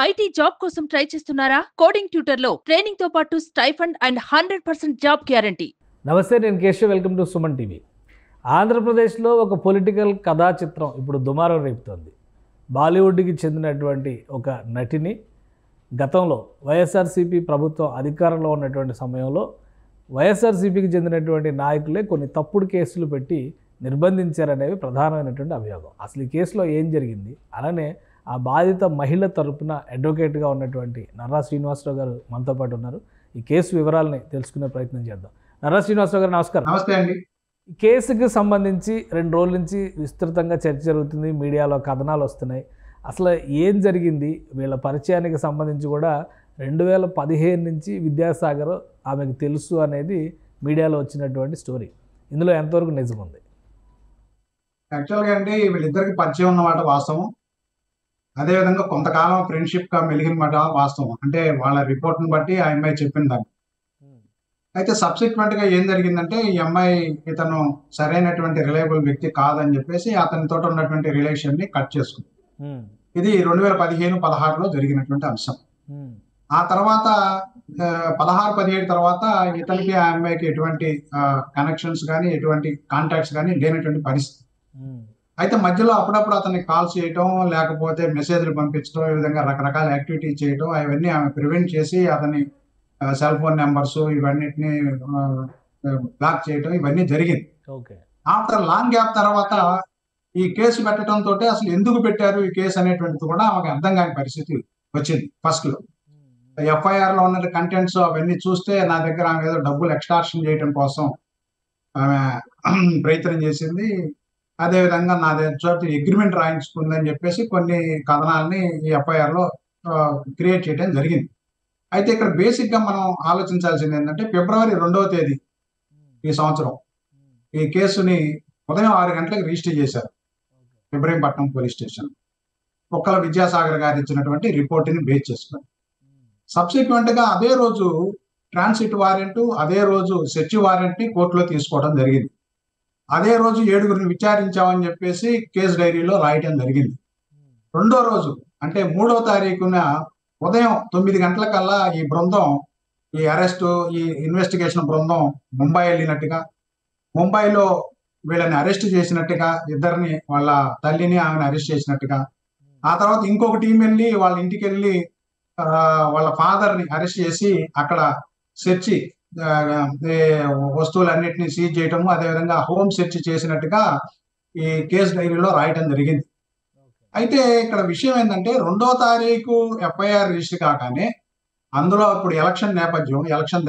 IT job కోసం try చేస్తున్నారా? Coding ట్యూటర్లో training తో పాటు స్టైఫండ్ అండ్ 100% జాబ్ గ్యారంటీ. నమస్తే, నేను Keshav. Welcome to Suman TV. ఆంధ్రప్రదేశ్లో ఒక పొలిటికల్ కథా చిత్రం ఇప్పుడు దుమారం రేపుతోంది. బాలీవుడ్కి చెందినటువంటి ఒక నటిని గతంలో వైఎస్ఆర్సీపీ ప్రభుత్వం అధికారంలో ఉన్నటువంటి సమయంలో వైఎస్ఆర్సీపీకి చెందినటువంటి నాయకులే కొన్ని తప్పుడు కేసులు పెట్టి నిర్బంధించారనేవి ప్రధానమైనటువంటి అభియోగం. అసలు ఈ కేసులో ఏం జరిగింది, అలానే ఆ బాధిత మహిళ తరపున అడ్వకేట్గా ఉన్నటువంటి నర్రా శ్రీనివాసరావు గారు మనతో పాటు ఉన్నారు. ఈ కేసు వివరాలని తెలుసుకునే ప్రయత్నం చేద్దాం. నర్రా శ్రీనివాసరావు గారు నమస్కారం. నమస్తే అండి. ఈ కేసుకి సంబంధించి 2 రోజుల నుంచి విస్తృతంగా చర్చ జరుగుతుంది, మీడియాలో కథనాలు వస్తున్నాయి. అసలు ఏం జరిగింది, వీళ్ళ పరిచయానికి సంబంధించి కూడా 2015 నుంచి విద్యాసాగర్ ఆమెకు తెలుసు అనేది మీడియాలో వచ్చినటువంటి స్టోరీ. ఇందులో ఎంతవరకు నిజం ఉంది? యాక్చువల్గా అండి, వీళ్ళిద్దరికి పరిచయం ఉన్నమాట వాస్తవం. అదేవిధంగా కొంతకాలం ఫ్రెండ్షిప్గా మెలిగినమాట వాస్తవం. అంటే వాళ్ళ రిపోర్ట్ని బట్టి ఆ అమ్మాయి చెప్పిన దాన్ని. అయితే సబ్సిక్వెంట్గా ఏం జరిగిందంటే, ఈ అమ్మాయి ఇతను సరైనటువంటి రిలయబుల్ వ్యక్తి కాదని చెప్పేసి అతనితో ఉన్నటువంటి రిలేషన్ని కట్ చేసుకుంది. ఇది 2015-16లో జరిగినటువంటి అంశం. ఆ తర్వాత 16-17 తర్వాత ఇతనికి ఆ అమ్మాయికి ఎటువంటి కనెక్షన్స్ కానీ ఎటువంటి కాంటాక్ట్స్ కానీ లేనటువంటి పరిస్థితి. అయితే మధ్యలో అప్పుడప్పుడు అతనికి కాల్స్ చేయటం, లేకపోతే మెసేజ్లు పంపించడం, ఈ విధంగా రకరకాల యాక్టివిటీ చేయటం, అవన్నీ ఆమె ప్రివెంట్ చేసి అతని సెల్ ఫోన్ నెంబర్స్ ఇవన్నిటిని బ్లాక్ చేయటం, ఇవన్నీ జరిగింది. ఆఫ్టర్ లాంగ్ గ్యాప్ తర్వాత ఈ కేసు పెట్టడంతో అసలు ఎందుకు పెట్టారు ఈ కేసు అనేటువంటిది కూడా ఆమెకు అర్థం కాని పరిస్థితి వచ్చింది. ఫస్ట్ లో ఎఫ్ఐఆర్ లో ఉన్న కంటెంట్స్ అవన్నీ చూస్తే నా దగ్గర ఆమె ఏదో డబ్బులు ఎక్స్ట్రాక్షన్ చేయడం కోసం ఆమె ప్రయత్నం చేసింది. అదేవిధంగా నా దగ్గర అగ్రిమెంట్ రాయించుకుందని చెప్పేసి కొన్ని కథనాలని ఈ ఎఫ్ఐఆర్ లో క్రియేట్ చేయడం జరిగింది. అయితే ఇక్కడ బేసిక్ గా మనం ఆలోచించాల్సింది ఏంటంటే, ఫిబ్రవరి 2వ తేదీ ఈ సంవత్సరం ఈ కేసుని ఉదయం 6 గంటలకు రిజిస్టర్ చేశారు ఇబ్రహీంపట్నం పోలీస్ స్టేషన్. కుక్కల విద్యాసాగర్ గారు ఇచ్చినటువంటి రిపోర్ట్ని బేస్ చేసుకుని సబ్సిక్వెంట్ గా అదే రోజు ట్రాన్సిట్ వారెంట్, అదే రోజు సెర్చ్ వారెంట్ ని కోర్టులో తీసుకోవడం జరిగింది. అదే రోజు 7గురిని విచారించామని చెప్పేసి కేసు డైరీలో రాయటం జరిగింది. 2వ రోజు అంటే 3వ తారీఖున ఉదయం 9 గంటలకల్లా ఈ బృందం, ఈ అరెస్టు, ఈ ఇన్వెస్టిగేషన్ బృందం ముంబై వెళ్ళినట్టుగా, ముంబైలో వీళ్ళని అరెస్ట్ చేసినట్టుగా, ఇద్దరిని, వాళ్ళ తల్లిని ఆమెను అరెస్ట్ చేసినట్టుగా, ఆ తర్వాత ఇంకొక టీం వెళ్ళి వాళ్ళ ఇంటికి వెళ్ళి వాళ్ళ ఫాదర్ని అరెస్ట్ చేసి అక్కడ సెర్చి వస్తువులన్నిటిని సీజ్ చేయటము, అదేవిధంగా హోమ్ సెర్చ్ చేసినట్టుగా ఈ కేసు డైరీలో రాయటం జరిగింది. అయితే ఇక్కడ విషయం ఏంటంటే, 2వ తారీఖు ఎఫ్ఐఆర్ రిజిస్టర్ కాగానే అందులో ఇప్పుడు ఎలక్షన్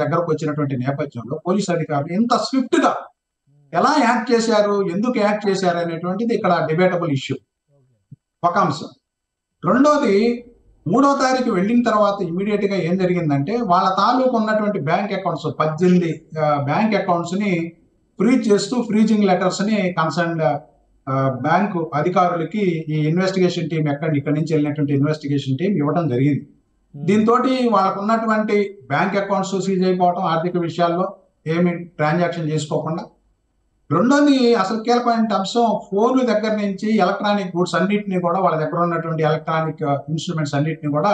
దగ్గరకు వచ్చినటువంటి నేపథ్యంలో పోలీస్ అధికారులు ఇంత స్విఫ్ట్ గా ఎలా యాక్ట్ చేశారు, ఎందుకు యాక్ట్ చేశారు అనేటువంటిది ఇక్కడ డిబేటబుల్ ఇష్యూ ఒక అంశం. రెండోది, 3వ తారీఖు వెళ్ళిన తర్వాత ఇమీడియట్ గా ఏం జరిగిందంటే, వాళ్ళ తాలూకు ఉన్నటువంటి బ్యాంక్ అకౌంట్స్ 18 బ్యాంక్ అకౌంట్స్ ని ఫ్రీజ్ చేస్తూ ఫ్రీజింగ్ లెటర్స్ ని కన్సర్న్ బ్యాంకు అధికారులకి ఈ ఇన్వెస్టిగేషన్ టీం ఇక్కడి నుంచి వెళ్ళినటువంటి ఇన్వెస్టిగేషన్ టీం ఇవ్వడం జరిగింది. దీంతో వాళ్ళకు ఉన్నటువంటి బ్యాంక్ అకౌంట్స్ సీజ్ అయిపోవడం, ఆర్థిక విషయాల్లో ఏమి ట్రాన్సాక్షన్ చేసుకోకుండా. రెండోది, అసలు కీలకమైన అంశం, ఫోన్ల దగ్గర నుంచి ఎలక్ట్రానిక్ గూడ్స్ అన్నింటినీ కూడా, వాళ్ళ దగ్గర ఉన్నటువంటి ఎలక్ట్రానిక్ ఇన్స్ట్రుమెంట్స్ అన్నింటినీ కూడా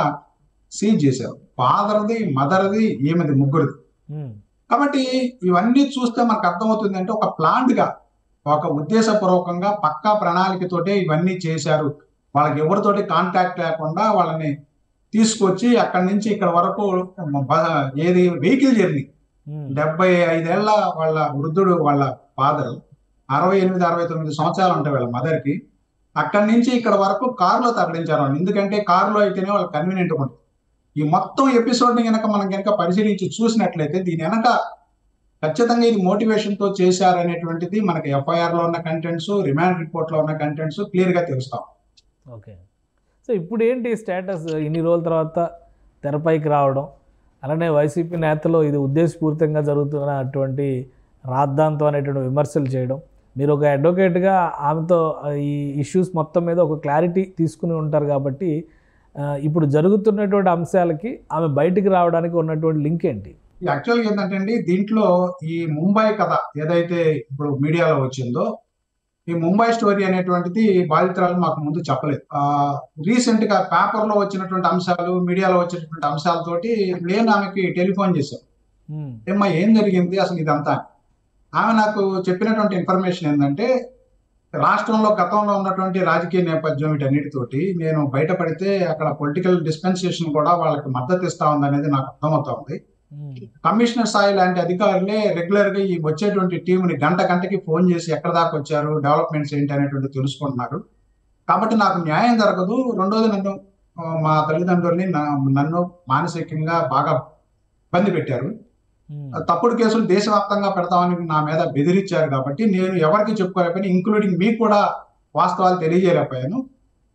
సీజ్ చేశారు. ఫాదర్ది, మదర్ది, ఈమెది, ముగ్గురిది. కాబట్టి ఇవన్నీ చూస్తే మనకు అర్థమవుతుంది అంటే, ఒక ప్లాన్డ్ గా, ఒక ఉద్దేశపూర్వకంగా పక్కా ప్రణాళికతోటే ఇవన్నీ చేశారు. వాళ్ళకి ఎవరితోటి కాంటాక్ట్ లేకుండా వాళ్ళని తీసుకొచ్చి అక్కడి నుంచి ఇక్కడ వరకు ఏది వెహికల్ జర్నీ, 75 ఏళ్ల వాళ్ళ వృద్ధుడు, వాళ్ళ ఫాదర్, 68-69 సంవత్సరాలు ఉంటాయి వాళ్ళ మదర్కి, అక్కడి నుంచి ఇక్కడ వరకు కారులో తరలించారు. ఎందుకంటే కారులో అయితేనే వాళ్ళకి కన్వీనియంట్ ఉంటుంది. ఈ మొత్తం ఎపిసోడ్ని మనం కనుక పరిశీలించి చూసినట్లయితే దీని వెనక ఖచ్చితంగా ఇది మోటివేషన్ తో చేశారనేటువంటిది మనకి ఎఫ్ఐఆర్ లో ఉన్న కంటెంట్స్, రిమాండ్ రిపోర్ట్ లో ఉన్న కంటెంట్స్ క్లియర్ గా తెలుస్తాం. ఓకే, సో ఇప్పుడు ఏంటి స్టేటస్? ఇన్ని రోజుల తర్వాత తెరపైకి రావడం, అలానే వైసీపీ నేతలు ఇది ఉద్దేశపూరితంగా జరుగుతున్నటువంటి రాద్ధాంతం అనేటువంటి విమర్శలు చేయడం, మీరు ఒక అడ్వకేట్గా ఆమెతో ఈ ఇష్యూస్ మొత్తం మీద ఒక క్లారిటీ తీసుకుని ఉంటారు కాబట్టి ఇప్పుడు జరుగుతున్నటువంటి అంశాలకి ఆమె బయటికి రావడానికి ఉన్నటువంటి లింక్ ఏంటి? యాక్చువల్గా ఏంటంటే అండి, దీంట్లో ఈ ముంబై కథ ఏదైతే ఇప్పుడు మీడియాలో వచ్చిందో, ఈ ముంబై స్టోరీ అనేటువంటిది బాధితురాలు మాకు ముందు చెప్పలేదు. రీసెంట్ గా పేపర్ లో వచ్చినటువంటి అంశాలు, మీడియాలో వచ్చినటువంటి అంశాలతోటి నేను ఆమెకి టెలిఫోన్ చేశాను. ఏమ్మా ఏం జరిగింది అసలు ఇదంతా? ఆమె నాకు చెప్పినటువంటి ఇన్ఫర్మేషన్ ఏంటంటే, రాష్ట్రంలో గతంలో ఉన్నటువంటి రాజకీయ నేపథ్యం వీటన్నిటితోటి నేను బయటపడితే అక్కడ పొలిటికల్ డిస్పెన్సేషన్ కూడా వాళ్ళకి మద్దతు ఇస్తా ఉంది అనేది నాకు అర్థమవుతా ఉంది. కమిషనర్ స్థాయి లాంటి అధికారులే రెగ్యులర్ గా ఈ వచ్చేటువంటి టీంని గంటకి ఫోన్ చేసి ఎక్కడ దాకా వచ్చారు, డెవలప్మెంట్స్ ఏంటి అనేటువంటి తెలుసుకుంటున్నారు. కాబట్టి నాకు న్యాయం జరగదు. రెండోది, మా తల్లిదండ్రుల్ని నన్ను మానసికంగా బాగా ఇబ్బంది పెట్టారు. తప్పుడు కేసులు దేశవ్యాప్తంగా పెడతామని నా మీద బెదిరించారు. కాబట్టి నేను ఎవరికి చెప్పుకోలేకపోయాను, ఇంక్లూడింగ్ మీకు కూడా వాస్తవాలు తెలియజేయలేకపోయాను.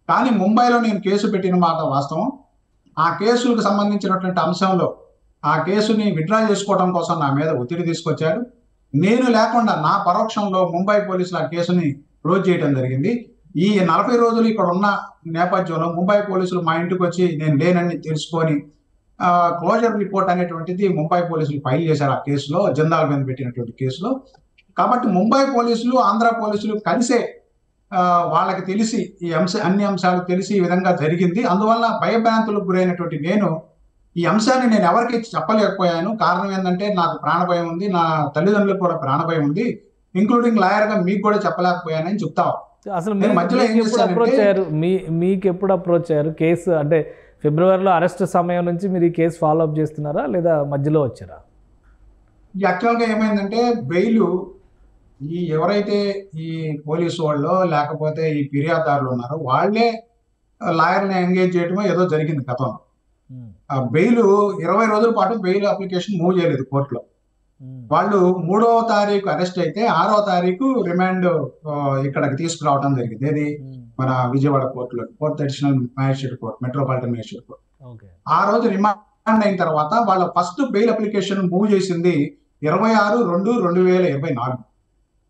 కానీ ముంబైలో నేను కేసు పెట్టిన మాట వాస్తవం. ఆ కేసులకు సంబంధించినటువంటి అంశంలో ఆ కేసుని విత్డ్రా చేసుకోవడం కోసం నా మీద ఒత్తిడి తీసుకొచ్చారు. నేను లేకుండా నా పరోక్షంలో ముంబై పోలీసులు ఆ కేసుని క్లోజ్ చేయడం జరిగింది. ఈ 40 రోజులు ఇక్కడ ఉన్న నేపథ్యంలో ముంబై పోలీసులు మా ఇంటికి వచ్చి నేను లేనని తెలుసుకొని క్లోజర్ రిపోర్ట్ అనేటువంటిది ముంబై పోలీసులు ఫైల్ చేశారు ఆ కేసులో, జిందాల్ మీద పెట్టినటువంటి కేసులో. కాబట్టి ముంబై పోలీసులు, ఆంధ్ర పోలీసులు కలిసే వాళ్ళకి తెలిసి ఈ అన్ని అంశాలు తెలిసి ఈ విధంగా జరిగింది. అందువల్ల భయభ్రాంతులకు గురైనటువంటి ఈ అంశాన్ని నేను ఎవరికి చెప్పలేకపోయాను. కారణం ఏంటంటే నాకు ప్రాణభయం ఉంది, నా తల్లిదండ్రులకు కూడా ప్రాణభయం ఉంది, ఇంక్లూడింగ్ లాయర్ గా మీకు కూడా చెప్పలేకపోయానని చెప్తావు. అసలు మీకు ఎప్పుడు అప్రోచ్ అయ్యారు? కేసు అంటే ఫిబ్రవరిలో అరెస్ట్ సమయం నుంచి మీరు ఈ కేసు ఫాలో అప్ చేస్తున్నారా లేదా మధ్యలో వచ్చారా? యాక్చువల్గా ఏమైందంటే, బెయిల్ ఎవరైతే ఈ పోలీసు వాళ్ళు లేకపోతే ఈ ఫిర్యాదుదారులు ఉన్నారో వాళ్ళే లాయర్ని ఎంగేజ్ చేయడమో ఏదో జరిగింది గతంలో. బెయిల్ 20 రోజుల పాటు బెయిల్ అప్లికేషన్ మూవ్ చేయలేదు కోర్టులో. వాళ్ళు 3వ తారీఖు అరెస్ట్ అయితే 6వ తారీఖు రిమాండ్ ఇక్కడికి తీసుకురావడం జరిగింది. ఏది మన విజయవాడ కోర్టులో, 4th additional magistrate court, metropolitan magistrate court. ఆ రోజు రిమాండ్ అయిన తర్వాత వాళ్ళ ఫస్ట్ బెయిల్ అప్లికేషన్ మూవ్ చేసింది 26/2/2024.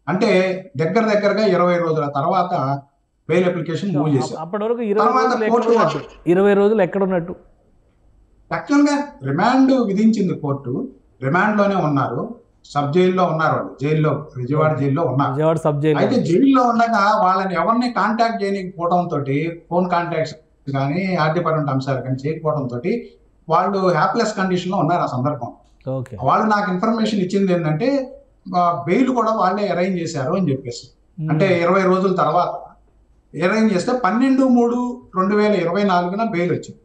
అంటే దగ్గరగా 20 రోజుల తర్వాత బెయిల్ అప్లికేషన్ మూవ్ చేశారు. అప్పటి వరకు 20 రోజులు ఎక్కడ ఉన్నట్టు? యాక్చువల్గా రిమాండ్ విధించింది కోర్టు, రిమాండ్ లోనే ఉన్నారు, సబ్ జైల్లో ఉన్నారు వాళ్ళు, జైల్లో, విజయవాడ జైల్లో ఉన్నారు. అయితే జైల్లో ఉండగా వాళ్ళని ఎవరిని కాంటాక్ట్ చేయకపోవడంతో, ఫోన్ కాంటాక్ట్స్ కానీ ఆర్థికపరమైన అంశాలు కానీ చేయకపోవడంతో వాళ్ళు హ్యాప్లెస్ కండిషన్ లో ఉన్నారు ఆ సందర్భం. వాళ్ళు నాకు ఇన్ఫర్మేషన్ ఇచ్చింది ఏంటంటే బెయిల్ కూడా వాళ్ళే అరేంజ్ చేశారు అని చెప్పేసి. అంటే 20 రోజుల తర్వాత అరేంజ్ చేస్తే 12/3/2024 బెయిల్ వచ్చింది.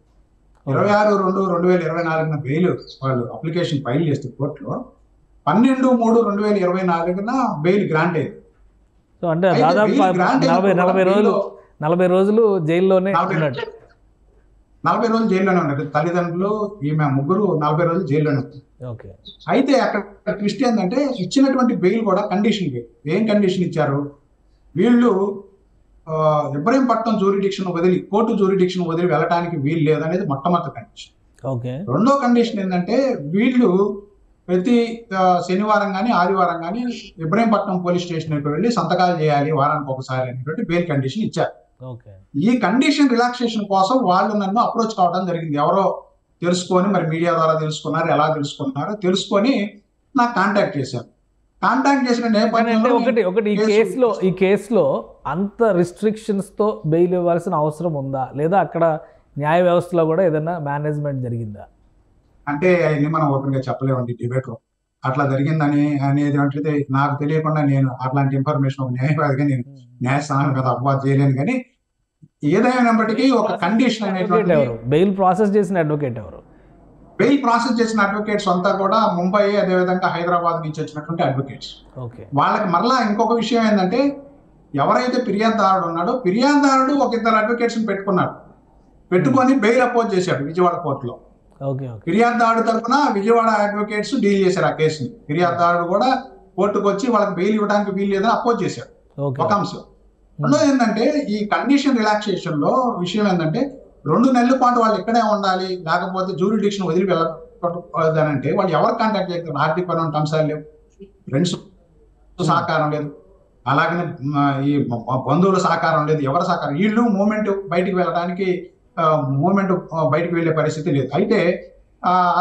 26/2/2024 బెయిల్ వాళ్ళు అప్లికేషన్ ఫైల్ చేస్తే కోర్టులో 12/3/2024 బెయిల్ గ్రాంట్ అయింది. సో అంటే దాదాపు 40 రోజులు జైల్లోనే ఉన్నాడు. 40 రోజులు జైల్లోనే ఉన్నారు తల్లిదండ్రులు, ఈమె ముగ్గురు 40 రోజులు జైల్లోనే ఉన్నారు. అయితే అక్కడ ట్విస్ట్ ఏంటంటే, ఇచ్చినటువంటి బెయిల్ కూడా కండిషన్ బెయిల్. ఏం కండిషన్ ఇచ్చారు? వీళ్ళు ఇబ్రహీంపట్నం జ్యూరిడిక్షన్ వదిలి, కోర్టు జ్యూరిడిక్షన్ వదిలి వెళ్ళడానికి వీలు లేదనేది మొట్టమొదటి కండిషన్. రెండో కండిషన్ ఏంటంటే, వీళ్ళు ప్రతి శనివారం కానీ ఆదివారం కానీ ఇబ్రహీంపట్నం పోలీస్ స్టేషన్కి వెళ్ళి సంతకాలు చేయాలి వారానికి ఒకసారి అనేటువంటి బెయిల్ కండిషన్ ఇచ్చారు. ఈ కండిషన్ రిలాక్సేషన్ కోసం వాళ్ళు నన్ను అప్రోచ్ కావడం జరిగింది. ఎవరో తెలుసుకొని, మరి మీడియా ద్వారా తెలుసుకున్నారు, ఎలా తెలుసుకున్నారో తెలుసుకొని నాకు కాంటాక్ట్ చేశారు. కాంటాక్ట్ చేసిన నేపథ్యంలో ఒకటి ఈ కేసులో అంత రిస్ట్రిక్షన్స్ తో బెయిల్ ఇవ్వాల్సిన అవసరం ఉందా, లేదా అక్కడ న్యాయ వ్యవస్థలో కూడా ఏదైనా మేనేజ్మెంట్ జరిగిందా? అంటే అవన్నీ మనం ఓపెన్ గా చెప్పలేమండి డిబేట్ లో. అట్లా జరిగిందని అనేది నాకు తెలియకుండా నేను అట్లాంటి ఇన్ఫర్మేషన్ ఒక న్యాయవాదిగా నేను న్యాయస్థానం కదా అపవాదం చేయలేను. కానీ ఏదైనప్పటికీ ఒక కండిషన్ అనేటువంటి బెయిల్ ప్రాసెస్ చేసిన అడ్వకేట్ ఎవరు? బెయిల్ ప్రాసెస్ చేసిన అడ్వకేట్స్ అంతా కూడా ముంబై, అదేవిధంగా హైదరాబాద్ నుంచి వచ్చినటువంటి అడ్వకేట్స్. వాళ్ళకి మరలా ఇంకొక విషయం ఏంటంటే, ఎవరైతే ఫిర్యాదుదారుడు ఉన్నాడో ఫిర్యాదుదారుడు ఒక 2 అడ్వకేట్స్ పెట్టుకున్నాడు, పెట్టుకొని బెయిల్ అపోజ్ చేశాడు విజయవాడ కోర్టులో. ఫిర్యాదుదారుడు తరఫున విజయవాడ అడ్వకేట్స్ డీల్ చేశారు ఆ కేసుని. ఫిర్యాదుదారుడు కూడా కోర్టుకు వచ్చి వాళ్ళకి బెయిల్ ఇవ్వడానికి వీలు లేదని అపోజ్ చేశాడు, ఒక అంశం. రెండోది ఏంటంటే, ఈ కండిషన్ రిలాక్సేషన్ లో విషయం ఏంటంటే, 2 నెలల పాటు వాళ్ళు ఇక్కడే ఉండాలి, లేకపోతే జ్యూరిడిక్షన్ వదిలి వెళ్ళాలంటే వాళ్ళు ఎవరు కాంటాక్ట్ చేస్తారు? ఆర్థికపరమైన అంశాలు లేవు, ఫ్రెండ్స్ సహకారం లేదు, అలాగనే ఈ బంధువుల సహకారం లేదు, ఎవరి సహకారం, వీళ్ళు బయటికి వెళ్ళడానికి బయటికి వెళ్ళే పరిస్థితి లేదు. అయితే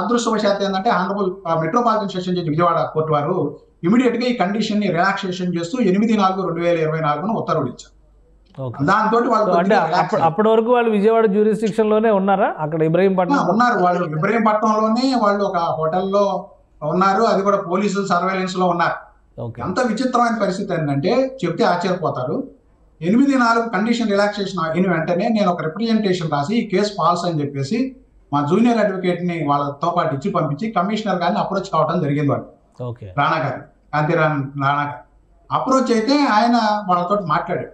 అదృష్టవశాత్తు ఏంటంటే honourable metropolitan session judge Vijayawada court వారు ఇమీడియట్ గా ఈ కండిషన్ ని రిలాక్సేషన్ చేస్తూ 8/4/2024 ఉత్తర్వులు ఇచ్చారు. దాంతో వాళ్ళు అంటే అప్పటి వరకు వాళ్ళు విజయవాడ జ్యూరిస్డిక్షన్ లోనే ఉన్నారా? అక్కడ ఇబ్రహీంపట్నం ఉన్నారు. వాళ్ళు ఇబ్రహీంపట్నంలోనే వాళ్ళు ఒక హోటల్లో ఉన్నారు. అది కూడా పోలీసులు సర్వేలెన్స్ లో ఉన్నారు. ఎంత విచిత్రమైన పరిస్థితి ఏంటంటే చెప్తే ఆశ్చర్యపోతారు. 8/4 కండిషన్ రిలాక్సేషన్ అయిన వెంటనే నేను ఒక రిప్రజెంటేషన్ రాసి ఈ కేసు ఫాల్స్ అని చెప్పేసి మా జూనియర్ అడ్వకేట్ ని వాళ్ళతో పాటు ఇచ్చి పంపించి కమిషనర్ గారిని అప్రోచ్ కావడం జరిగింది. వాళ్ళు రాణా గారు, కాంతిరామ్ రాణా గారు అప్రోచ్ అయితే ఆయన వాళ్ళతో మాట్లాడాడు.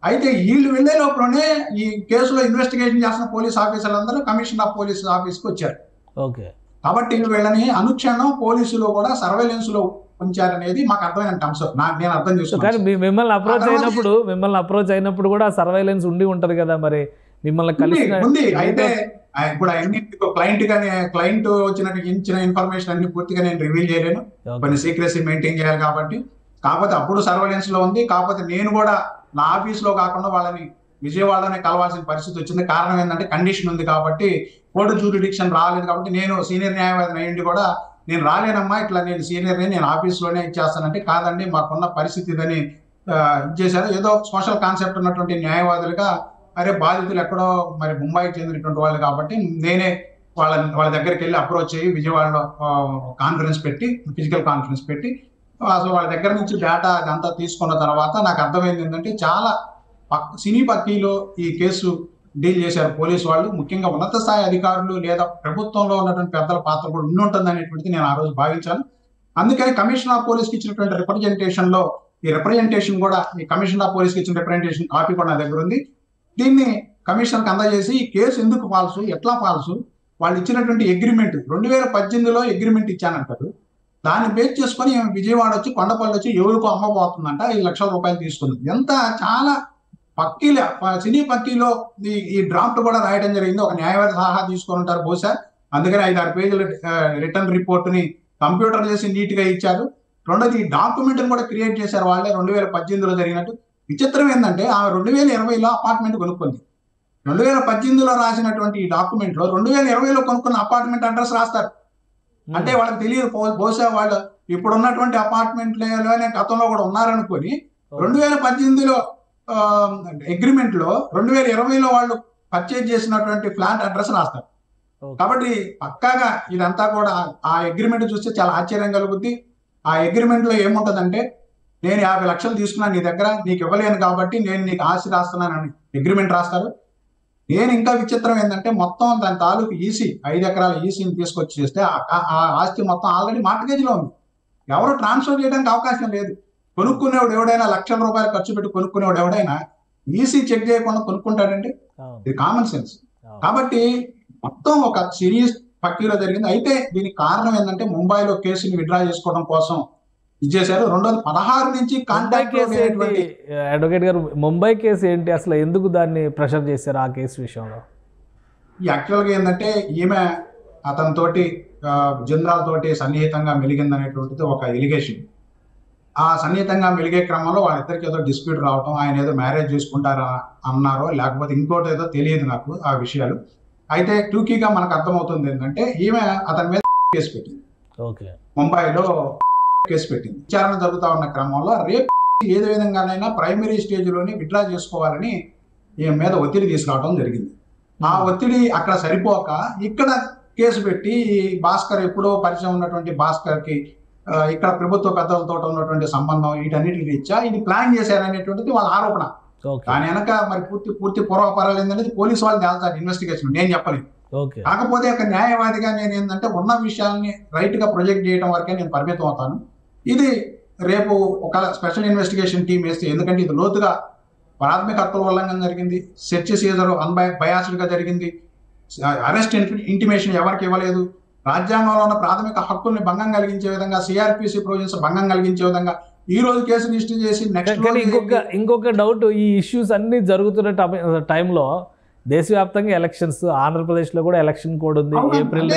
అయితే వీళ్ళు వెళ్లే లోపలనే ఈ కేసులో ఇన్వెస్టిగేషన్ చేస్తున్న పోలీస్ ఆఫీసర్లందరూ కమిషనర్ ఆఫ్ పోలీస్ ఆఫీస్కి వచ్చారు. కాబట్టి వీళ్ళని అనుక్షణం పోలీసులు కూడా సర్వేలెన్స్ లో ఉంచారనేది మాకు అర్థమైన అంశం. నేను అర్థం చేసుకున్నాను. మిమ్మల్ని అప్రోచ్ అయినప్పుడు కూడా సర్వేలెన్స్ ఉండి ఉంటది కదా, మరి మిమ్మల్ని కలిసి ఉంది. అయితే ఇప్పుడు అన్ని క్లయింట్ ఇచ్చిన ఇన్ఫర్మేషన్ అన్ని పూర్తిగా నేను రివీల్ చేయలేను, కొన్ని సీక్రెసీ మెయింటైన్ చేయాలి కాబట్టి. కాకపోతే అప్పుడు సర్వేలెన్స్ లో ఉంది. కాకపోతే నేను కూడా నా ఆఫీస్ లో కాకుండా వాళ్ళని విజయవాడలోనే కలవాల్సిన పరిస్థితి వచ్చింది. కారణం ఏంటంటే కండిషన్ ఉంది కాబట్టి, కోర్టు జ్యూరిడిక్షన్ రాలేదు కాబట్టి. నేను సీనియర్ న్యాయవాదిని అయ్యింది కూడా నేను రాలేనమ్మా, ఇట్లా నేను సీనియర్ని, నేను ఆఫీస్లోనే ఇచ్చేస్తానంటే కాదండి మాకున్న పరిస్థితి ఇదని ఇచ్చేసారు. ఏదో సోషల్ కాన్సెప్ట్ ఉన్నటువంటి న్యాయవాదులుగా అరే బాధితులు ఎక్కడో మరి ముంబైకి చెందినటువంటి వాళ్ళు కాబట్టి నేనే వాళ్ళ దగ్గరికి వెళ్ళి అప్రోచ్ అయ్యి విజయవాడలో కాన్ఫరెన్స్ పెట్టి, ఫిజికల్ కాన్ఫరెన్స్ పెట్టి అసలు వాళ్ళ దగ్గర నుంచి డేటా అదంతా తీసుకున్న తర్వాత నాకు అర్థమైంది ఏంటంటే చాలా సినీ పక్కీలో ఈ కేసు డీల్ చేశారు పోలీసు వాళ్ళు. ముఖ్యంగా ఉన్నత స్థాయి అధికారులు లేదా ప్రభుత్వంలో ఉన్నటువంటి పెద్దల పాత్ర కూడా ఉండుంటుంది అనేటువంటిది నేను ఆ రోజు భావించాను. అందుకని కమిషనర్ ఆఫ్ పోలీస్కి ఇచ్చినటువంటి రిప్రజెంటేషన్ లో ఈ రిప్రజెంటేషన్ కూడా, ఈ కమిషనర్ ఆఫ్ పోలీస్కి ఇచ్చిన రిప్రజెంటేషన్ కాపీ కూడా నా దగ్గర ఉంది. దీన్ని కమిషనర్కి అందజేసి ఈ కేసు ఎందుకు ఫాల్సు, ఎట్లా ఫాల్సు, వాళ్ళు ఇచ్చినటువంటి అగ్రిమెంట్ 2018లో అగ్రిమెంట్ ఇచ్చానంటారు. దాన్ని బేస్ చేసుకొని విజయవాడ వచ్చి కొండపల్లి వచ్చి ఎవరికో అమ్మబోతుందంట, 5 లక్షల రూపాయలు తీసుకుంది. ఎంత చాలా పక్కీల సినీ పక్కీలో ఈ డ్రాఫ్ట్ కూడా రాయడం జరిగింది. ఒక న్యాయవాది సలహా తీసుకొని ఉంటారు బహుశా, అందుకని 5-6 పేజీల రిటర్న్ రిపోర్ట్ ని కంప్యూటర్ చేసి నీట్ గా ఇచ్చారు. రెండోది ఈ డాక్యుమెంట్ కూడా క్రియేట్ చేశారు వాళ్ళే 2018లో జరిగినట్టు. విచిత్రం ఏంటంటే ఆమె 2020లో అపార్ట్మెంట్ కొనుక్కుంది. 2018లో రాసినటువంటి ఈ డాక్యుమెంట్ లో 2020లో కొనుక్కున్న అపార్ట్మెంట్ అడ్రస్ రాస్తారు. అంటే వాళ్ళకి తెలియదు, బహుశా వాళ్ళు ఇప్పుడున్నటువంటి అపార్ట్మెంట్లోనే గతంలో కూడా ఉన్నారనుకొని 2018లో అగ్రిమెంట్ లో 2020లో వాళ్ళు పర్చేజ్ చేసినటువంటి ఫ్లాట్ అడ్రస్ రాస్తారు. కాబట్టి పక్కాగా ఇదంతా కూడా ఆ అగ్రిమెంట్ చూస్తే చాలా ఆశ్చర్యం కలుగుద్ది. ఆ అగ్రిమెంట్ లో ఏముంటదంటే, నేను 50 లక్షలు తీసుకున్నాను నీ దగ్గర, నీకు ఇవ్వలేను కాబట్టి నేను నీకు ఆస్తి రాస్తున్నానని అగ్రిమెంట్ రాస్తారు. నేను ఇంకా విచిత్రం ఏంటంటే మొత్తం దాని తాలూకు ఈసీ 5 ఎకరాల ఈసీని తీసుకొచ్చి చేస్తే ఆ ఆస్తి మొత్తం ఆల్రెడీ మార్ట్గేజ్ లో ఉంది. ఎవరు ట్రాన్స్ఫర్ చేయడానికి అవకాశం లేదు. కొనుక్కునేవాడు ఎవడైనా లక్షల రూపాయలు ఖర్చు పెట్టి కొనుక్కునేవాడు ఎవడైనా ఈసీ చెక్ చేయకుండా కొనుక్కుంటాడండి. ఇది కామన్ సెన్స్. కాబట్టి మొత్తం ఒక సిరీస్ పక్కీలో జరిగింది. అయితే దీనికి కారణం ఏంటంటే ముంబైలో కేసుని విత్డ్రా చేసుకోవడం కోసం ఇచ్చేశారు. 2016 నుంచి అడ్వకేట్ గారు, ముంబై కేసు ఏంటి అసలు, ఎందుకు దాన్ని ప్రెషర్ చేశారు ఆ కేసు విషయంలో? యాక్చువల్గా ఏంటంటే ఈమె అతనితోటి జనరల్ తోటి సన్నిహితంగా మెలిగిందనేటువంటిది ఒక ఎలిగేషన్. ఆ సన్నిహితంగా మెలిగే క్రమంలో వాళ్ళిద్దరికి ఏదో డిస్ప్యూట్ రావటం, ఆయన ఏదో మ్యారేజ్ చేసుకుంటారా అన్నారో లేకపోతే ఇంకోటి ఏదో తెలియదు నాకు ఆ విషయాలు. అయితే టూకీగా మనకు అర్థమవుతుంది ఏంటంటే ఈమె అతని మీద కేసు పెట్టింది. ముంబైలో కేసు పెట్టింది. విచారణ జరుగుతా ఉన్న క్రమంలో రేపు ఏదో విధంగానైనా ప్రైమరీ స్టేజ్ లోని విత్డ్రా చేసుకోవాలని ఈమె మీద ఒత్తిడి తీసుకురావడం జరిగింది. ఆ ఒత్తిడి అక్కడ సరిపోక ఇక్కడ కేసు పెట్టి భాస్కర్, ఎప్పుడో పరిచయం ఉన్నటువంటి భాస్కర్ కి ఇక్కడ ప్రభుత్వ పెద్దలతో ఉన్నటువంటి సంబంధం, వీటన్నిటి రీత్యా ఇది ప్లాన్ చేశారనేటువంటిది వాళ్ళ ఆరోపణ. దాని వెనక మరి పూర్తి పూర్వపరాలు ఏంటనేది పోలీసు వాళ్ళు తేల్తారు ఇన్వెస్టిగేషన్, నేను చెప్పలేదు. కాకపోతే ఒక న్యాయవాదిగా నేను ఏంటంటే ఉన్న విషయాన్ని రైట్ గా ప్రొజెక్ట్ చేయడం వరకే నేను పరిమితం అవుతాను. ఇది రేపు ఒక స్పెషల్ ఇన్వెస్టిగేషన్ టీం వేస్తే, ఎందుకంటే ఇది లోతుగా ప్రాథమిక హక్కుల ఉల్లంఘన జరిగింది, సెర్చ్ సీజర్ అన్బయాస్డ్ గా జరిగింది, అరెస్ట్ ఇంటిమేషన్ ఎవరికి ఇవ్వలేదు, రాజ్యాంగంలో ఉన్న ప్రాథమిక హక్కుల్ని భంగం కలిగించే విధంగా, సిఆర్పిసి ప్రొవిజన్స్ భంగం కలిగించే విధంగా ఈ రోజు కేసు రిజిస్టర్ చేసి ఇంకొక డౌట్, ఈ ఇష్యూస్ అన్ని జరుగుతున్న టైంలో దేశవ్యాప్తంగా ఎలక్షన్స్, ఆంధ్రప్రదేశ్లో కూడా ఎలక్షన్ కోడ్ ఉంది ఏప్రిల్.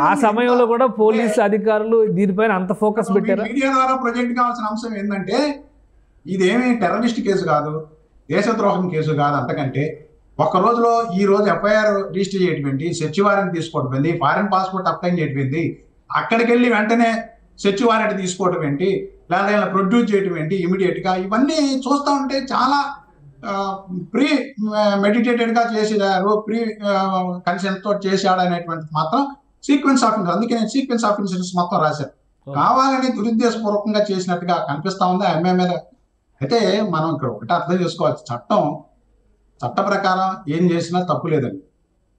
ఆ సమయంలో కూడా పోలీసు అధికారులు దీనిపైన అంత ఫోకస్ పెట్టారు. మీడియా ద్వారా ప్రొజెక్ట్ కావాల్సిన అంశం ఏంటంటే ఇదేమి టెర్రరిస్ట్ కేసు కాదు, దేశద్రోహం కేసు కాదు. అంతకంటే ఒక్క రోజులో ఈ రోజు ఎఫ్ఐఆర్ రిజిస్టర్ చేయడం ఏంటి, సెర్చ్ వారెంట్ తీసుకోవడం ఏంటి, ఫారెన్ పాస్పోర్ట్ అప్లై చేయడం ఏంటి, అక్కడికి వెళ్ళి వెంటనే సెర్చ్ వారెంట్ తీసుకోవడం ఏంటి, లేదా ఇలా ప్రొడ్యూస్ చేయడం ఏంటి ఇమీడియట్ గా, ఇవన్నీ చూస్తూ ఉంటే చాలా ప్రీ మెడిటేటెడ్ గా చేసేదారు, ప్రీ కన్సెంట్ తో చేశాడు అనేటువంటిది మాత్రం సీక్వెన్స్ ఆఫ్ ఇన్సిడెంట్స్. అందుకే నేను సీక్వెన్స్ ఆఫ్ ఇన్సిడెంట్స్ మొత్తం రాశాను. కావాలని దురుద్దేశపూర్వకంగా చేసినట్టుగా కనిపిస్తా ఉంది ఆ అమ్మాయి మీద. అయితే మనం ఇక్కడ ఒకటి అర్థం చేసుకోవాలి, చట్ట ప్రకారం ఏం చేసినా తప్పు లేదండి.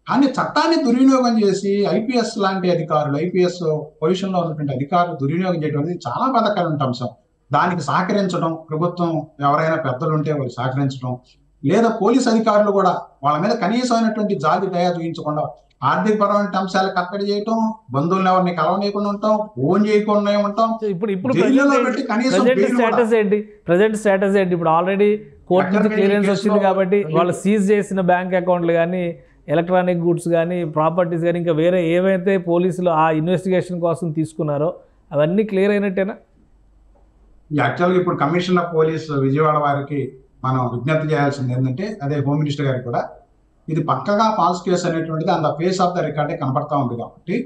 కానీ చట్టాన్ని దుర్వినియోగం చేసి ఐపీఎస్ లాంటి అధికారులు, ఐపీఎస్ పొజిషన్ లో ఉన్నటువంటి అధికారులు దుర్వినియోగం చేయడం అనేది చాలా బాధాకరమైన అంశం. దానికి సహకరించడం, ప్రభుత్వం ఎవరైనా పెద్దలు ఉంటే వాళ్ళు సహకరించడం, లేదా పోలీస్ అధికారులు కూడా వాళ్ళ మీద కనీసమైనటువంటి జాతి దయ చూపించకుండా ఆర్థిక పరమైన అంశాలు కట్టడి చేయటం, బంధువులను ఎవరిని కలవనీయకుండా ఉంటాం, ఫోన్ చేయకుండా ఉంటాం. ఇప్పుడు ప్రజెంట్ స్టేటస్ ఏంటి? ఇప్పుడు ఆల్రెడీ కోర్టు నుంచి క్లియరెన్స్ వచ్చింది కాబట్టి వాళ్ళు సీజ్ చేసిన బ్యాంక్ అకౌంట్లు కానీ, ఎలక్ట్రానిక్ గూడ్స్ కానీ, ప్రాపర్టీస్ కానీ, ఇంకా వేరే ఏవైతే పోలీసులు ఆ ఇన్వెస్టిగేషన్ కోసం తీసుకున్నారో అవన్నీ క్లియర్ అయినట్టేనా? యాక్చువల్గా ఇప్పుడు కమిషనర్ ఆఫ్ పోలీస్ విజయవాడ వారికి మనం విజ్ఞప్తి చేయాల్సింది ఏంటంటే, అదే హోమ్ మినిస్టర్ గారికి కూడా, ఇది పక్కగా ఫాల్స్ కేసు అనేటువంటిది అంత ఫేస్ ఆఫ్ ద రికార్డే కనపడతా ఉంది. కాబట్టి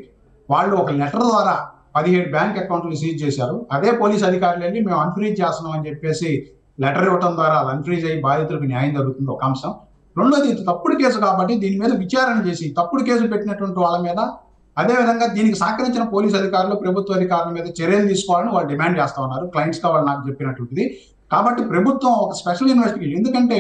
వాళ్ళు ఒక లెటర్ ద్వారా 17 బ్యాంక్ అకౌంట్లు సీజ్ చేశారు. అదే పోలీస్ అధికారులు వెళ్ళి మేము అన్ఫ్రీజ్ చేస్తున్నాం అని చెప్పేసి లెటర్ ఇవ్వడం ద్వారా అది అన్ఫ్రీజ్ అయ్యి బాధితులకు న్యాయం జరుగుతుంది ఒక అంశం. రెండోది, ఇది తప్పుడు కేసు కాబట్టి దీని మీద విచారణ చేసి తప్పుడు కేసు పెట్టినటువంటి వాళ్ళ మీద, అదేవిధంగా దీనికి సహకరించిన పోలీస్ అధికారులు, ప్రభుత్వ అధికారుల మీద చర్యలు తీసుకోవాలని వాళ్ళు డిమాండ్ చేస్తా ఉన్నారు. క్లయింట్స్ గా వాళ్ళు నాకు చెప్పినటువంటిది. కాబట్టి ప్రభుత్వం ఒక స్పెషల్ ఇన్వెస్టిగేషన్, ఎందుకంటే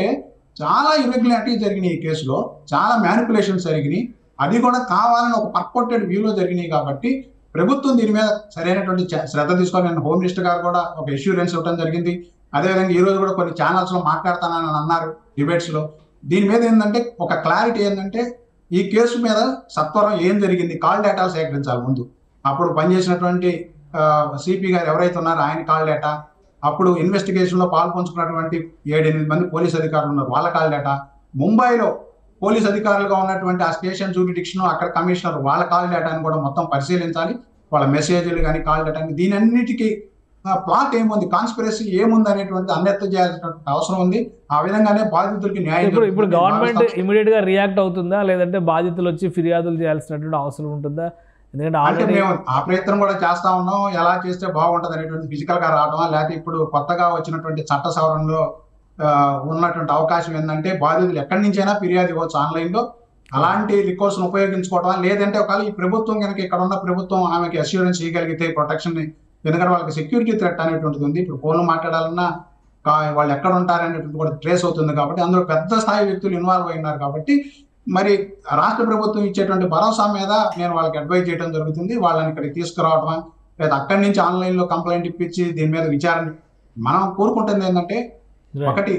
చాలా ఇర్రెగ్యులారిటీ జరిగినాయి ఈ కేసులో, చాలా మ్యానిపులేషన్స్ జరిగినాయి, అది కూడా కావాలని ఒక పర్పోర్టెడ్ వ్యూలో జరిగినాయి. కాబట్టి ప్రభుత్వం దీని మీద సరైనటువంటి శ్రద్ధ తీసుకోవాలి. నేను హోమ్ మినిస్టర్ గారు కూడా ఒక అష్యూరెన్స్ ఇవ్వడం జరిగింది. అదేవిధంగా ఈ రోజు కూడా కొన్ని ఛానల్స్ లో మాట్లాడతానని అన్నారు డిబేట్స్ లో. దీని మీద ఏంటంటే ఒక క్లారిటీ ఏంటంటే, ఈ కేసు మీద సత్వరం ఏం జరిగింది, కాల్ డేటాలు సేకరించాలి ముందు. అప్పుడు పనిచేసినటువంటి సిపి గారు ఎవరైతే ఉన్నారో ఆయన కాల్ డేటా, అప్పుడు ఇన్వెస్టిగేషన్ లో పాల్పంచుకున్నటువంటి 7-8 మంది పోలీస్ అధికారులు ఉన్నారు, వాళ్ళ కాల్ డేటా, ముంబైలో పోలీస్ అధికారులుగా ఉన్నటువంటి ఆ స్టేషన్ జ్యూరిడిక్షన్, అక్కడ కమిషనర్, వాళ్ళ కాల్ డేటాని కూడా మొత్తం పరిశీలించాలి. వాళ్ళ మెసేజ్లు కానీ కాల్ డేటాని, దీని అన్నిటికీ ప్లాట్ ఏముంది, కాన్స్పిరసీ ఏముంది అనేటువంటి అన్యర్థ చేయాల్సినటువంటి అవసరం ఉంది. ఆ విధంగానే బాధితులకి న్యాయం. ఇప్పుడు గవర్నమెంట్ ఇమీడియట్ గా రియాక్ట్ అవుతుందా, లేదంటే బాధితులు వచ్చి ఫిర్యాదులు చేయాల్సినటువంటి అవసరం ఉంటుందా? ఎందుకంటే మేము ఆ ప్రయత్నం కూడా చేస్తా ఉన్నాం. ఎలా చేస్తే బాగుంటది అనేటువంటి ఫిజికల్ గా రావడమా, లేకపోతే ఇప్పుడు కొత్తగా వచ్చినటువంటి చట్ట సవరణలో ఉన్నటువంటి అవకాశం ఏంటంటే, బాధితులు ఎక్కడి నుంచైనా ఫిర్యాదు ఇవ్వచ్చు ఆన్లైన్ లో. అలాంటి రికోర్స్ ఉపయోగించుకోవడం, లేదంటే ఒకవేళ ఈ ప్రభుత్వం కనుక ఇక్కడ ఉన్న ప్రభుత్వం ఆమెకి అష్యూరెన్స్ చేయగలిగితే ప్రొటెక్షన్, ఎందుకంటే వాళ్ళకి సెక్యూరిటీ థ్రెట్ అనేటువంటిది ఉంది. ఇప్పుడు ఫోన్లు మాట్లాడాలన్నా వాళ్ళు ఎక్కడ ఉంటారనేటువంటి కూడా ట్రేస్ అవుతుంది. కాబట్టి అందులో పెద్ద స్థాయి వ్యక్తులు ఇన్వాల్వ్ అయినారు. కాబట్టి మరి రాష్ట్ర ప్రభుత్వం ఇచ్చేటువంటి భరోసా మీద నేను వాళ్ళకి అడ్వైజ్ చేయడం జరుగుతుంది. వాళ్ళని ఇక్కడికి తీసుకురావడమా, లేదా అక్కడి నుంచి ఆన్లైన్ లో కంప్లైంట్ ఇప్పించి దీని మీద విచారణ. మనం కోరుకుంటుంది ఏంటంటే, ఒకటి,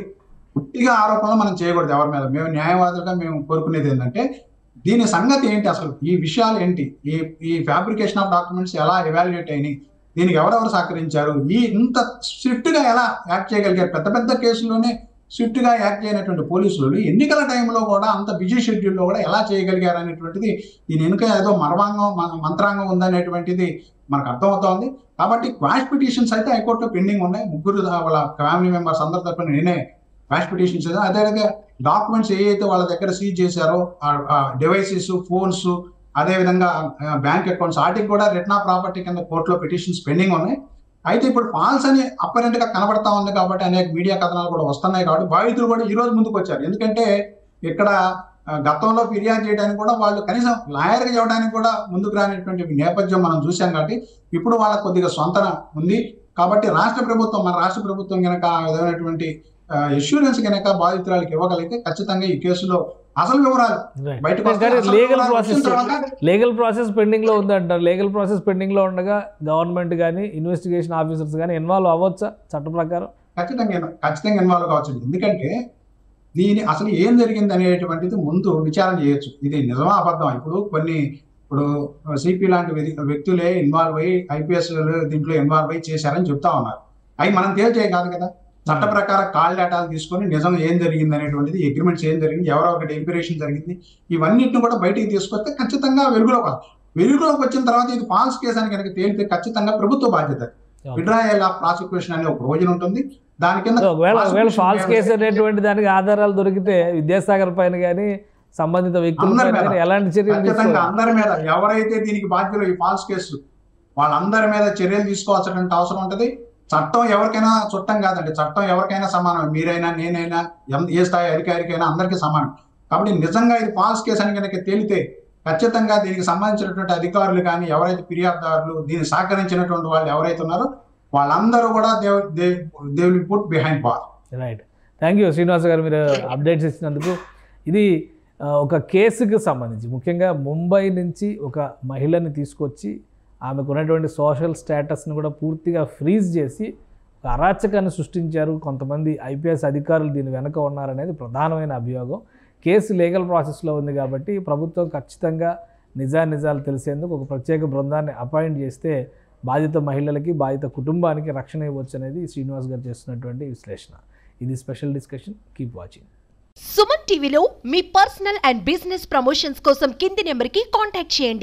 పూర్తిగా ఆరోపణలు మనం చేయకూడదు ఎవరి మీద. మేము న్యాయవాదులుగా మేము కోరుకునేది ఏంటంటే, దీని సంగతి ఏంటి, అసలు ఈ విషయాలు ఏంటి, ఈ ఫ్యాబ్రికేషన్ ఆఫ్ డాక్యుమెంట్స్ ఎలా ఎవాల్యుయేట్ అయినాయి, దీనికి ఎవరెవరు సహకరించారు, ఇంత స్విఫ్ట్ గా ఎలా యాక్ట్ చేయగలిగారు. పెద్ద పెద్ద కేసుల్లోనే స్విఫ్ట్ గా యాక్ట్ చేయనటువంటి పోలీసులు ఎన్నికల టైంలో కూడా అంత బిజీ షెడ్యూల్లో కూడా ఎలా చేయగలిగారు అనేటువంటిది, దీని వెనుక ఏదో మంత్రాంగం ఉందనేటువంటిది మనకు అర్థమవుతోంది. కాబట్టి క్వాష్ పిటిషన్స్ అయితే హైకోర్టులో పెండింగ్ ఉన్నాయి. ముగ్గురు వాళ్ళ ఫ్యామిలీ మెంబర్స్ అందరి తరపున నేనే క్వాష్ పిటిషన్స్. అదేవిధంగా డాక్యుమెంట్స్ ఏవైతే వాళ్ళ దగ్గర సీజ్ చేశారో, డివైసెస్, ఫోన్స్, అదేవిధంగా బ్యాంక్ అకౌంట్స్, వాటికి కూడా రిటర్న్ ఆఫ్ ప్రాపర్టీ కింద కోర్టులో పిటిషన్స్ పెండింగ్ ఉన్నాయి. అయితే ఇప్పుడు ఫాల్స్ అని అప్పరెంట్ గా కనబడతా ఉంది కాబట్టి అనేక మీడియా కథనాలు కూడా వస్తున్నాయి. కాబట్టి బాధితులు కూడా ఈ రోజు ముందుకు వచ్చారు. ఎందుకంటే ఇక్కడ గతంలో ఫిర్యాదు చేయడానికి కూడా వాళ్ళు కనీసం లాయర్గా చేయడానికి కూడా ముందుకు రానిటువంటి నేపథ్యం మనం చూసాం. కాబట్టి ఇప్పుడు వాళ్ళకి కొద్దిగా స్వంతన ఉంది. కాబట్టి మన రాష్ట్ర ప్రభుత్వం కనుక విధమైనటువంటి ఇన్సూరెన్స్ కనుక బాధితురాలకు ఇవ్వగలిగితే ఖచ్చితంగా ఈ కేసులో అసలు వివరాలు బయటకు లీగల్ ప్రాసెస్ పెండింగ్ లో ఉందంటారు. లీగల్ ప్రాసెస్ పెండింగ్ లో ఉండగా గవర్నమెంట్ కానీ ఇన్వెస్టిగేషన్ ఆఫీసర్స్ కానీ ఇన్వాల్వ్ అవ్వచ్చా చట్ట ప్రకారం? ఖచ్చితంగా ఇన్వాల్వ్ కావచ్చు. ఎందుకంటే దీని అసలు ఏం జరిగింది అనేటువంటిది ముందు విచారణ చేయొచ్చు. ఇది నిజమా అబద్ధం. ఇప్పుడు సిపి లాంటి వ్యక్తులే ఇన్వాల్వ్ అయ్యి ఐపీఎస్ దీంట్లో ఇన్వాల్వ్ అయ్యి చేశారని చెప్తా ఉన్నారు. అవి మనం తేల్చే కాదు కదా. చట్ట ప్రకారం కాల్ డేటాలు తీసుకొని నిజం ఏం జరిగింది అనేటువంటిది, అగ్రిమెంట్స్ ఏం జరిగింది, ఎవరో ఒక డెలిబరేషన్ జరిగింది, ఇవన్నిటిని కూడా బయటికి తీసుకొస్తే ఖచ్చితంగా వెలుగులోకి వచ్చిన తర్వాత ఇది ఫాల్స్ కేసు అని కనుక తేలితే ఖచ్చితంగా ప్రభుత్వ బాధ్యత. విడ్రాయల్ ఆఫ్ ప్రాసిక్యూషన్ అనే ఒక రోజున ఉంటుంది. దాని కింద ఒకవేళ prosecution ఫాల్స్ కేసు చేయాలి. అనేటువంటి దానికి ఆధారాలు దొరికితే విద్యాసాగర్ పైన కానీ సంబంధిత వ్యక్తుల అందరి పైన మీద కానీ ఎలాంటి చర్యలు ఖచ్చితంగా తీసుకోవాలి? అందరి మీద ఎవరైతే దీనికి బాధ్యులు ఈ ఫాల్స్ కేసు వాళ్ళందరి మీద చర్యలు తీసుకోవాల్సిన అవసరం ఉంటది. చట్టం ఎవరికైనా చుట్టం కాదండి, చట్టం ఎవరికైనా సమానం. మీరైనా నేనైనా ఏ స్థాయి అధికారికైనా అందరికీ సమానం. కాబట్టి నిజంగా ఇది ఫాల్స్ కేసు అని కనుక తేలితే ఖచ్చితంగా దీనికి సంబంధించినటువంటి అధికారులు కానీ ఎవరైతే ఫిర్యాదుదారులు దీన్ని సహకరించినటువంటి వాళ్ళు ఎవరైతే ఉన్నారో వాళ్ళందరూ కూడా they will put behind bar. Right, thank you Srinivas గారు, మీరు అప్డేట్స్ ఇచ్చినందుకు. ఇది ఒక కేసుకి సంబంధించి ముఖ్యంగా ముంబై నుంచి ఒక మహిళని తీసుకొచ్చి ఆమెకు ఉన్నటువంటి సోషల్ స్టేటస్ని కూడా పూర్తిగా ఫ్రీజ్ చేసి ఒక అరాచకాన్ని సృష్టించారు. కొంతమంది ఐపీఎస్ అధికారులు దీని వెనక ఉన్నారనేది ప్రధానమైన అభియోగం. కేసు లీగల్ ప్రాసెస్లో ఉంది కాబట్టి ప్రభుత్వం ఖచ్చితంగా నిజాలు తెలిసేందుకు ఒక ప్రత్యేక బృందాన్ని అపాయింట్ చేస్తే బాధిత మహిళలకి, బాధిత కుటుంబానికి రక్షణ ఇవ్వచ్చు అనేది శ్రీనివాస్ గారు చేస్తున్నటువంటి విశ్లేషణ. ఇది special discussion. Keep watching. Suman టీవీలో మీ పర్సనల్ అండ్ బిజినెస్ ప్రమోషన్స్ కోసం కింది నెంబర్కి కాంటాక్ట్ చేయండి.